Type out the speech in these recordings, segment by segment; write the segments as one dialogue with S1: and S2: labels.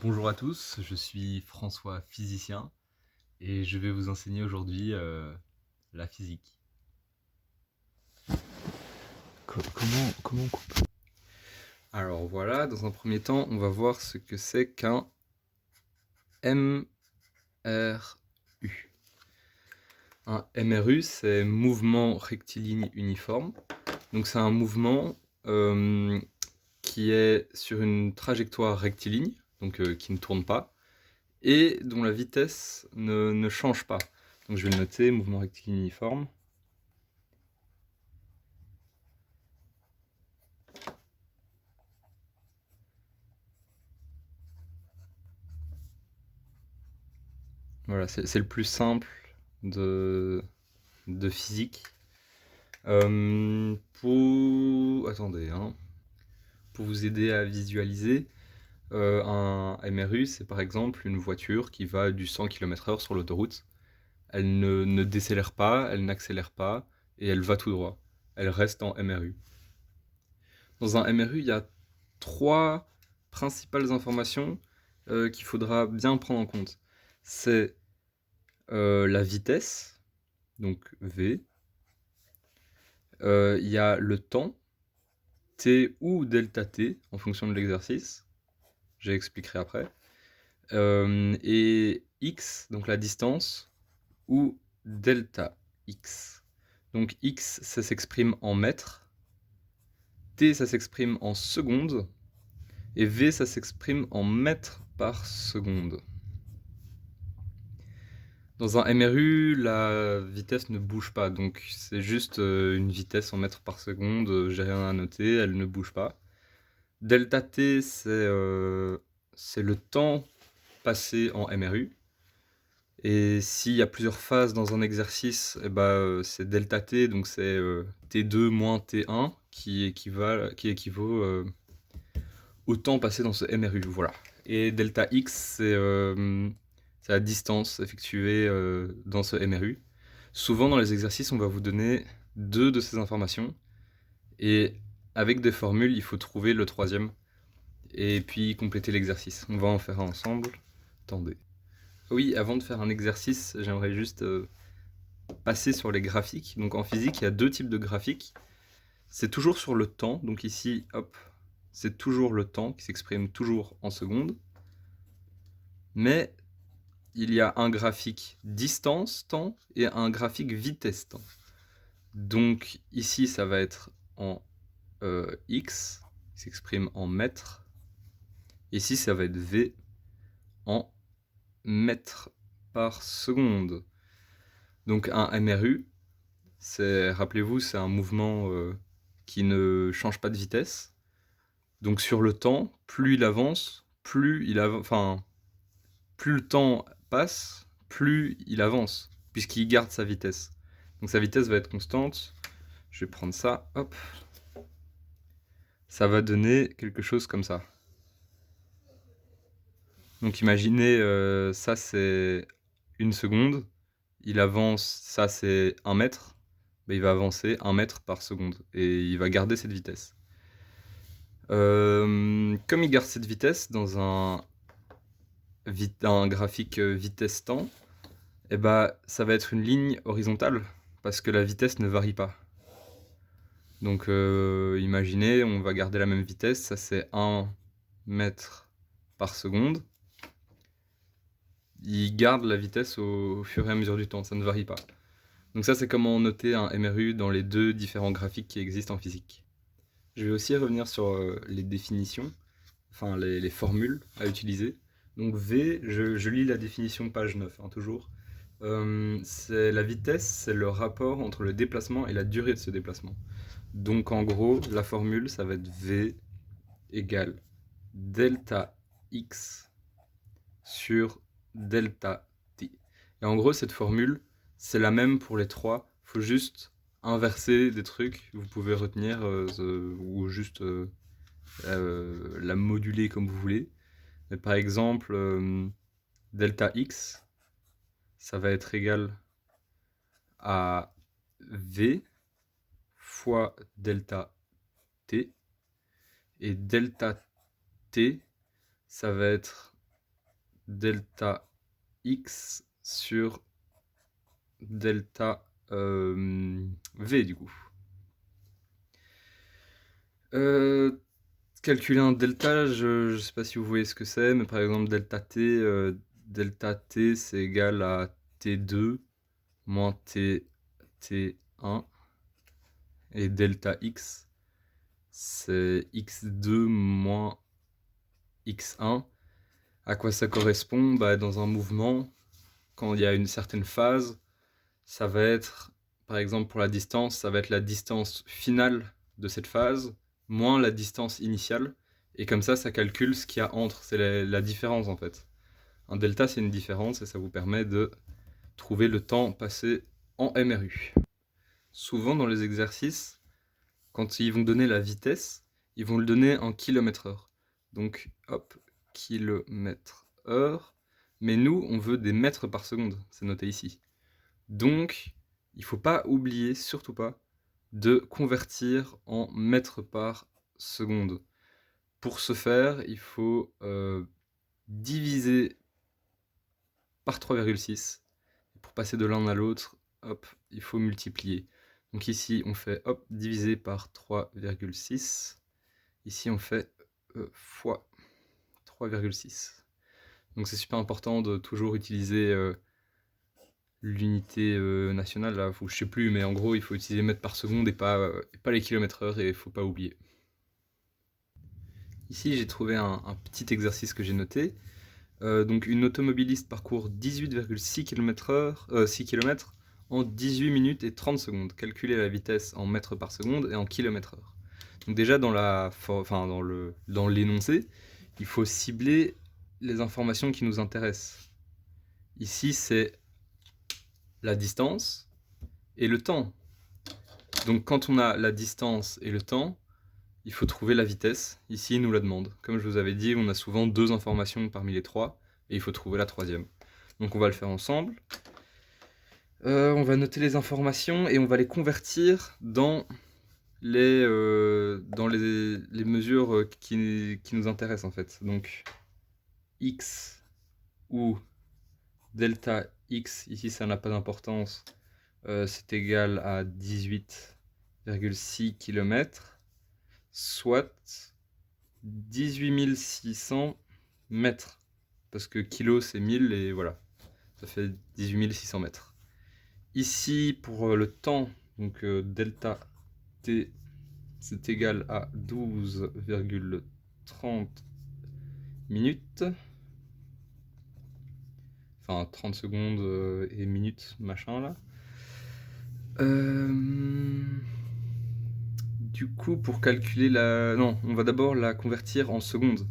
S1: Bonjour à tous, je suis François, physicien, et je vais vous enseigner aujourd'hui la physique.
S2: Comment on coupe?
S1: Alors voilà, dans un premier temps, on va voir ce que c'est qu'un MRU. Un MRU, c'est mouvement rectiligne uniforme. Donc c'est un mouvement qui est sur une trajectoire rectiligne, donc qui ne tourne pas, et dont la vitesse ne change pas. Donc je vais le noter, mouvement rectiligne uniforme. Voilà, c'est le plus simple de physique. Attendez, hein. Pour vous aider à visualiser, un MRU, c'est par exemple une voiture qui va du 100 km/h sur l'autoroute. Elle ne décélère pas, elle n'accélère pas, et elle va tout droit. Elle reste en MRU. Dans un MRU, il y a trois principales informations qu'il faudra bien prendre en compte. C'est la vitesse, donc V. Il y a le temps, T ou delta T, en fonction de l'exercice. J'expliquerai après. Et X, donc la distance, ou delta X. Donc X, ça s'exprime en mètres, T, ça s'exprime en secondes, et V, ça s'exprime en mètres par seconde. Dans un MRU, la vitesse ne bouge pas, donc c'est juste une vitesse en mètres par seconde, j'ai rien à noter, elle ne bouge pas. Delta T, c'est le temps passé en MRU. Et s'il y a plusieurs phases dans un exercice, c'est delta T, donc c'est T2 moins T1 qui équivaut au temps passé dans ce MRU. Voilà. Et delta X, c'est la distance effectuée dans ce MRU. Souvent dans les exercices, on va vous donner deux de ces informations. Et avec des formules, il faut trouver le troisième. Et puis compléter l'exercice. On va en faire un ensemble. Attendez. Oui, avant de faire un exercice, j'aimerais juste passer sur les graphiques. Donc en physique, il y a deux types de graphiques. C'est toujours sur le temps. Donc ici, hop, c'est toujours le temps qui s'exprime toujours en secondes. Mais il y a un graphique distance temps et un graphique vitesse temps. Donc ici, ça va être en x, qui s'exprime en mètres. Ici, ça va être v en mètres par seconde. Donc un MRU, rappelez-vous, c'est un mouvement qui ne change pas de vitesse. Donc sur le temps, plus il avance, plus le temps passe, plus il avance, puisqu'il garde sa vitesse. Donc sa vitesse va être constante. Je vais prendre ça, hop. Ça va donner quelque chose comme ça. Donc imaginez, ça c'est une seconde. Il avance, ça c'est 1 mètre. Il va avancer 1 mètre par seconde. Et il va garder cette vitesse. Comme il garde cette vitesse dans un graphique vitesse-temps, ça va être une ligne horizontale, parce que la vitesse ne varie pas. Donc imaginez, on va garder la même vitesse, ça c'est 1 mètre par seconde. Il garde la vitesse au fur et à mesure du temps, ça ne varie pas. Donc ça c'est comment noter un MRU dans les deux différents graphiques qui existent en physique. Je vais aussi revenir sur les définitions, enfin les formules à utiliser. Donc V, je lis la définition page 9, hein, toujours. C'est la vitesse, c'est le rapport entre le déplacement et la durée de ce déplacement. Donc en gros, la formule, ça va être V égale delta X sur delta T. Et en gros, cette formule, c'est la même pour les trois. Il faut juste inverser des trucs. Vous pouvez retenir ou juste la moduler comme vous voulez. Mais par exemple, delta X, ça va être égal à V fois delta T. Et delta T, ça va être delta x sur delta v du coup. Calculer un delta, je sais pas si vous voyez ce que c'est, mais par exemple delta t c'est égal à t2 moins t1, et delta x c'est x2 moins x1. À quoi ça correspond? Dans un mouvement, quand il y a une certaine phase, ça va être, par exemple pour la distance, ça va être la distance finale de cette phase, moins la distance initiale, et comme ça calcule ce qu'il y a entre, c'est la différence en fait. Un delta c'est une différence, et ça vous permet de trouver le temps passé en MRU. Souvent dans les exercices, quand ils vont donner la vitesse, ils vont le donner en km/h. Donc hop, km/h, mais nous on veut des mètres par seconde, c'est noté ici. Donc il ne faut pas oublier, surtout pas, de convertir en mètres par seconde. Pour ce faire, il faut diviser par 3,6. Pour passer de l'un à l'autre, hop, il faut multiplier. Donc ici, on fait hop, divisé par 3,6. Ici, on fait fois 3,6. Donc c'est super important de toujours utiliser l'unité nationale, là, je sais plus, mais en gros, il faut utiliser mètres par seconde et pas les kilomètres/heure, et il faut pas oublier. Ici, j'ai trouvé un petit exercice que j'ai noté. Donc une automobiliste parcourt 18,6 km en 18 minutes et 30 secondes. Calculez la vitesse en mètres par seconde et en kilomètres/heure. Donc déjà dans l'énoncé, il faut cibler les informations qui nous intéressent. Ici, c'est la distance et le temps. Donc quand on a la distance et le temps, il faut trouver la vitesse. Ici, il nous la demande. Comme je vous avais dit, on a souvent 2 informations parmi les 3, et il faut trouver la 3e. Donc on va le faire ensemble. On va noter les informations et on va les convertir dans les mesures qui nous intéressent en fait. Donc x ou delta x, ici ça n'a pas d'importance, c'est égal à 18,6 km, soit 18 600 mètres. Parce que kilo c'est 1000 et voilà, ça fait 18 600 mètres. Ici pour le temps, donc delta t c'est égal à 12,30 minutes. Enfin 30 secondes et minutes, machin là. Du coup, pour calculer non, on va d'abord la convertir en secondes.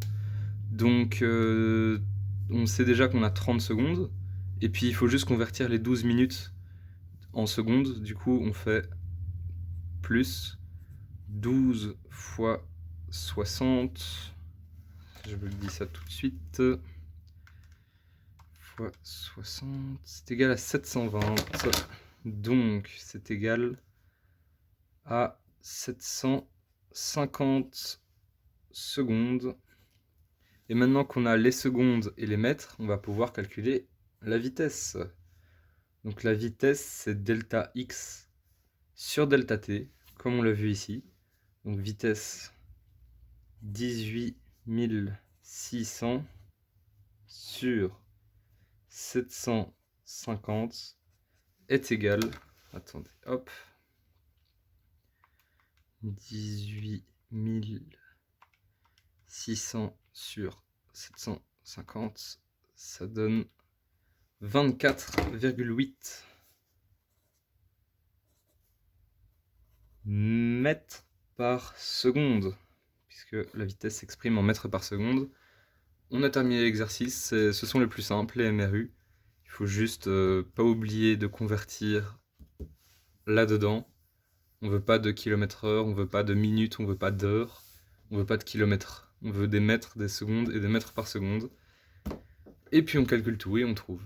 S1: Donc, on sait déjà qu'on a 30 secondes. Et puis, il faut juste convertir les 12 minutes en secondes. Du coup, on fait plus 12 fois 60. Je vous dis ça tout de suite. Fois 60, c'est égal à 720. Donc, c'est égal à 750 secondes. Et maintenant qu'on a les secondes et les mètres, on va pouvoir calculer la vitesse. Donc la vitesse, c'est delta x sur delta t, comme on l'a vu ici. Donc vitesse 18 600 sur 750 est égal, attendez, hop, 18 600 sur 750, ça donne 24,8 mètres par seconde, puisque la vitesse s'exprime en mètres par seconde. On a terminé l'exercice, ce sont les plus simples, les MRU. Il faut juste pas oublier de convertir là-dedans. On veut pas de kilomètres/heure, on veut pas de minutes, on veut pas d'heures, on veut pas de kilomètres. On veut des mètres, des secondes et des mètres par seconde. Et puis on calcule tout et on trouve.